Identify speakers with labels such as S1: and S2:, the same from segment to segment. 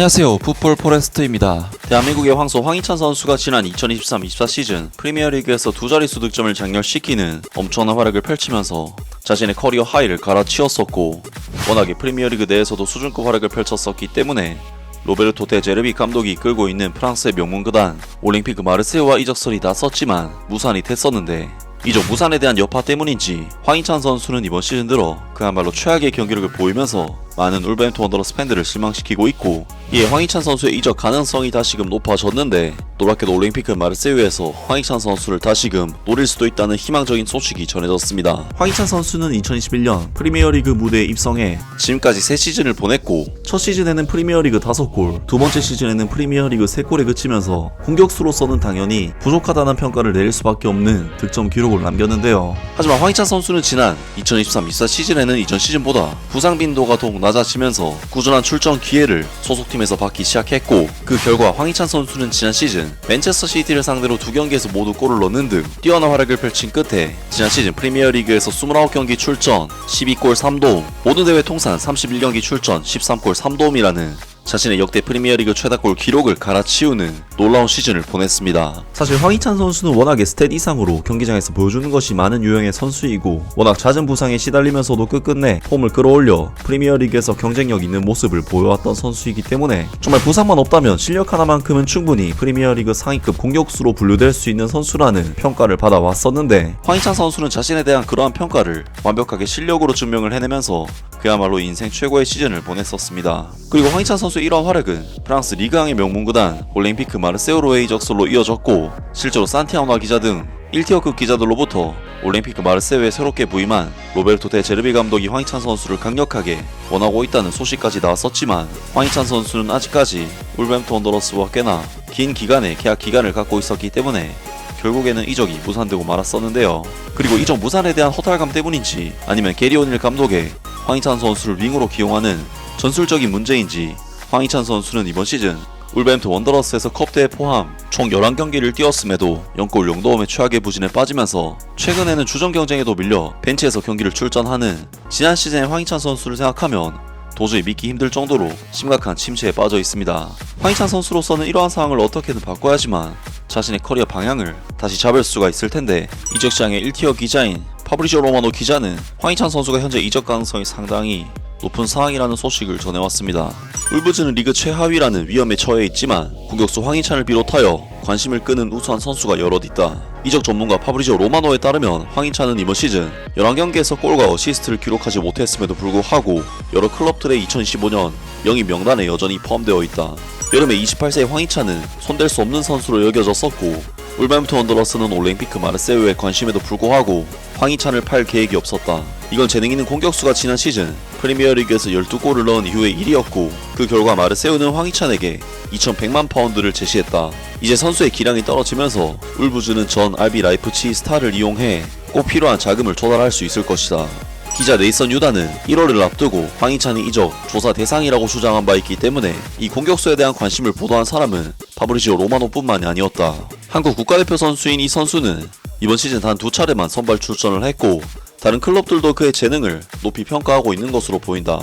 S1: 안녕하세요, 풋볼 포레스트입니다. 대한민국의 황소 황희찬 선수가 지난 2023-24 시즌 프리미어리그에서 두 자릿수 득점을 장렬시키는 엄청난 활약을 펼치면서 자신의 커리어 하이를 갈아치웠었고, 워낙에 프리미어리그 내에서도 수준급 활약을 펼쳤었기 때문에 로베르토 데 제르비 감독이 이끌고 있는 프랑스의 명문구단 올림피크 마르세유와 이적설이 났었지만 무산이 됐었는데, 이적 무산에 대한 여파 때문인지 황희찬 선수는 이번 시즌 들어 그야말로 최악의 경기력을 보이면서 많은 울버햄튼 원더러스 팬들을 실망시키고 있고, 이에 황희찬 선수의 이적 가능성이 다시금 높아졌는데, 놀랍게도 올림피크 마르세유에서 황희찬 선수를 다시금 노릴 수도 있다는 희망적인 소식이 전해졌습니다. 황희찬 선수는 2021년 프리미어리그 무대에 입성해 지금까지 3시즌을 보냈고, 첫 시즌에는 프리미어리그 5골, 두 번째 시즌에는 프리미어리그 3골에 그치면서 공격수로서는 당연히 부족하다는 평가를 내릴 수밖에 없는 득점 기록을 남겼는데요. 하지만 황희찬 선수는 지난 2023-24 시즌에는 이전 시즌보다 부상 빈도가 더욱 낮아지면서 꾸준한 출전 기회를 소속팀에서 받기 시작했고, 그 결과 황희찬 선수는 지난 시즌 맨체스터 시티를 상대로 2경기에서 모두 골을 넣는 등 뛰어난 활약을 펼친 끝에 지난 시즌 프리미어리그에서 29경기 출전 12골 3도움, 모든 대회 통산 31경기 출전 13골 3도움이라는 자신의 역대 프리미어리그 최다골 기록을 갈아치우는 놀라운 시즌을 보냈습니다. 사실 황희찬 선수는 워낙에 스탯 이상으로 경기장에서 보여주는 것이 많은 유형의 선수이고, 워낙 잦은 부상에 시달리면서도 끝끝내 폼을 끌어올려 프리미어리그에서 경쟁력 있는 모습을 보여왔던 선수이기 때문에 정말 부상만 없다면 실력 하나만큼은 충분히 프리미어리그 상위급 공격수로 분류될 수 있는 선수라는 평가를 받아왔었는데, 황희찬 선수는 자신에 대한 그러한 평가를 완벽하게 실력으로 증명을 해내면서 그야말로 인생 최고의 시즌을 보냈었습니다. 그리고 황희찬 선수의 이러한 활약은 프랑스 리그앙의 명문구단 올림피크 마르세유로의 이적설로 이어졌고, 실제로 산티아노나 기자 등 1티어급 기자들로부터 올림피크 마르세유에 새롭게 부임한 로베르토 데 제르비 감독이 황희찬 선수를 강력하게 원하고 있다는 소식까지 나왔었지만, 황희찬 선수는 아직까지 울버햄튼 원더러스와 꽤나 긴 기간의 계약 기간을 갖고 있었기 때문에 결국에는 이적이 무산되고 말았었는데요. 그리고 이적 무산에 대한 허탈감 때문인지 아니면 게리 오닐 감독의 황희찬 선수를 윙으로 기용하는 전술적인 문제인지, 황희찬 선수는 이번 시즌 울버햄튼 원더러스에서 컵대회 포함 총 11경기를 뛰었음에도 0골 0도움의 최악의 부진에 빠지면서 최근에는 주전 경쟁에도 밀려 벤치에서 경기를 출전하는 지난 시즌의 황희찬 선수를 생각하면 도저히 믿기 힘들 정도로 심각한 침체에 빠져 있습니다. 황희찬 선수로서는 이러한 상황을 어떻게든 바꿔야지만 자신의 커리어 방향을 다시 잡을 수가 있을 텐데, 이적 시장의 1티어 기자인 파브리지오 로마노 기자는 황희찬 선수가 현재 이적 가능성이 상당히 높은 상황이라는 소식을 전해왔습니다. 울브즈는 리그 최하위라는 위험에 처해 있지만 공격수 황희찬을 비롯하여 관심을 끄는 우수한 선수가 여럿 있다. 이적 전문가 파브리지오 로마노에 따르면 황희찬은 이번 시즌 11경기에서 골과 어시스트를 기록하지 못했음에도 불구하고 여러 클럽들의 2025년 영입 명단에 여전히 포함되어 있다. 여름에 28세의 황희찬은 손댈 수 없는 선수로 여겨졌었고, 울버햄튼 원더러스는 올림피크 마르세유에 관심에도 불구하고 황희찬을 팔 계획이 없었다. 이건 재능 있는 공격수가 지난 시즌 프리미어리그에서 12골을 넣은 이후의 일이었고, 그 결과 마르세유는 황희찬에게 2,100만 파운드를 제시했다. 이제 선수의 기량이 떨어지면서 울브즈는 전 RB 라이프치히 스타를 이용해 꼭 필요한 자금을 조달할 수 있을 것이다. 기자 네이선 유다는 1월을 앞두고 황희찬이 이적 조사 대상이라고 주장한 바 있기 때문에 이 공격수에 대한 관심을 보도한 사람은 파브리지오 로마노뿐만이 아니었다. 한국 국가대표 선수인 이 선수는 이번 시즌 단 2차례만 선발 출전을 했고, 다른 클럽들도 그의 재능을 높이 평가하고 있는 것으로 보인다.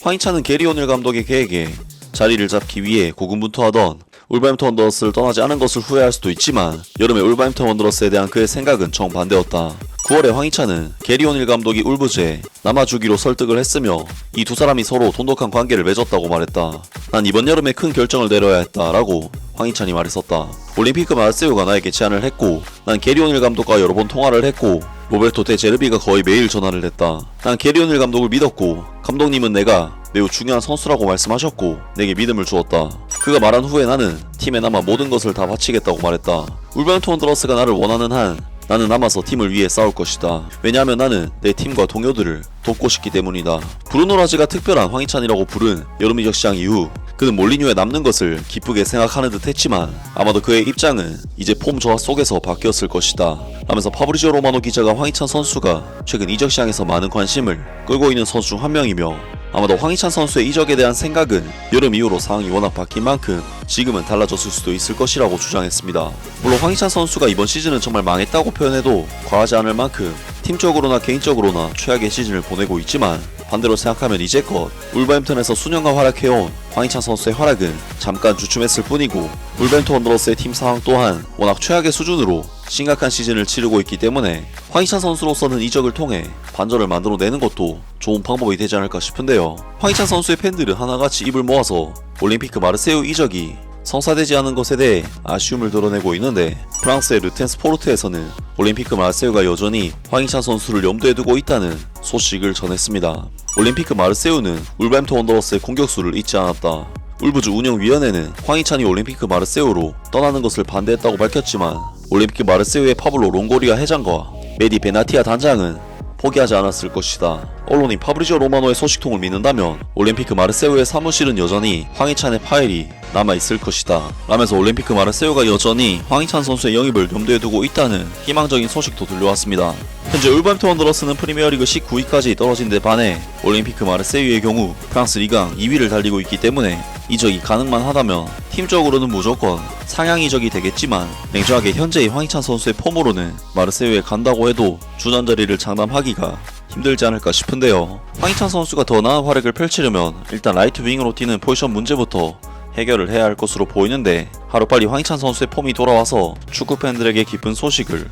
S1: 황희찬은 게리 오닐 감독의 계획에 자리를 잡기 위해 고군분투하던 울버햄튼 원더러스를 떠나지 않은 것을 후회할 수도 있지만, 여름에 울버햄튼 원더러스에 대한 그의 생각은 정반대였다. 9월에 황희찬은 게리 오닐 감독이 울브즈에 남아주기로 설득을 했으며, 이 두 사람이 서로 돈독한 관계를 맺었다고 말했다. 난 이번 여름에 큰 결정을 내려야 했다 라고 황희찬이 말했었다. 올림피크 마르세유가 나에게 제안을 했고, 난 게리 오닐 감독과 여러 번 통화를 했고, 로베르토 데 제르비가 거의 매일 전화를 했다. 난 게리 오닐 감독을 믿었고, 감독님은 내가 매우 중요한 선수라고 말씀하셨고 내게 믿음을 주었다. 그가 말한 후에 나는 팀에 남아 모든 것을 다 바치겠다고 말했다. 울버햄튼 원더러스가 나를 원하는 한 나는 남아서 팀을 위해 싸울 것이다. 왜냐하면 나는 내 팀과 동료들을 돕고 싶기 때문이다. 브루노 라지가 특별한 황희찬이라고 부른 여름 이적 시장 이후 그는 몰리뉴에 남는 것을 기쁘게 생각하는 듯 했지만, 아마도 그의 입장은 이제 폼 저하 속에서 바뀌었을 것이다 라면서 파브리지오 로마노 기자가 황희찬 선수가 최근 이적 시장에서 많은 관심을 끌고 있는 선수 중 한 명이며, 아마도 황희찬 선수의 이적에 대한 생각은 여름 이후로 상황이 워낙 바뀐 만큼 지금은 달라졌을 수도 있을 것이라고 주장했습니다. 물론 황희찬 선수가 이번 시즌은 정말 망했다고 표현해도 과하지 않을 만큼 팀적으로나 개인적으로나 최악의 시즌을 보내고 있지만, 반대로 생각하면 이제껏 울버햄튼에서 수년간 활약해온 황희찬 선수의 활약은 잠깐 주춤했을 뿐이고 울버햄튼 원더러스의 팀 상황 또한 워낙 최악의 수준으로 심각한 시즌을 치르고 있기 때문에 황희찬 선수로서는 이적을 통해 반전을 만들어내는 것도 좋은 방법이 되지 않을까 싶은데요. 황희찬 선수의 팬들은 하나같이 입을 모아서 올림피크 마르세유 이적이 성사되지 않은 것에 대해 아쉬움을 드러내고 있는데 프랑스의 르텐 스포르트에서는 올림피크 마르세유가 여전히 황희찬 선수를 염두에 두고 있다는 소식을 전했습니다. 올림피크 마르세유는 울버햄튼 원더러스의 공격수를 잊지 않았다. 울브즈 운영위원회는 황희찬이 올림피크 마르세유로 떠나는 것을 반대했다고 밝혔지만 올림피크 마르세유의 파블로 롱고리아 회장과 메디 베나티아 단장은 포기하지 않았을 것이다. 언론인 파브리지오 로마노의 소식통을 믿는다면 올림피크 마르세유의 사무실은 여전히 황희찬의 파일이 남아있을 것이다 라면서 올림피크 마르세유가 여전히 황희찬 선수의 영입을 염두에 두고 있다는 희망적인 소식도 들려왔습니다. 현재 울버햄튼 원더러스는 프리미어리그 19위까지 떨어진 데 반해 올림피크 마르세유의 경우 프랑스 리강 2위를 달리고 있기 때문에 이적이 가능만 하다면 팀적으로는 무조건 상향 이적이 되겠지만 냉정하게 현재의 황희찬 선수의 폼으로는 마르세유에 간다고 해도 주전 자리를 장담하기가 힘들지 않을까 싶은데요. 황희찬 선수가 더 나은 활약을 펼치려면 일단 라이트 윙으로 뛰는 포지션 문제부터 해결을 해야 할 것으로 보이는데 하루빨리 황희찬 선수의 폼이 돌아와서 축구 팬들에게 기쁜 소식을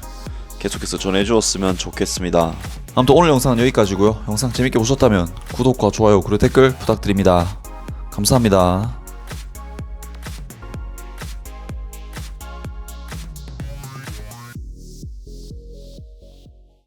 S1: 계속해서 전해주었으면 좋겠습니다.
S2: 아무튼 오늘 영상은 여기까지고요. 영상 재밌게 보셨다면 구독과 좋아요 그리고 댓글 부탁드립니다. 감사합니다.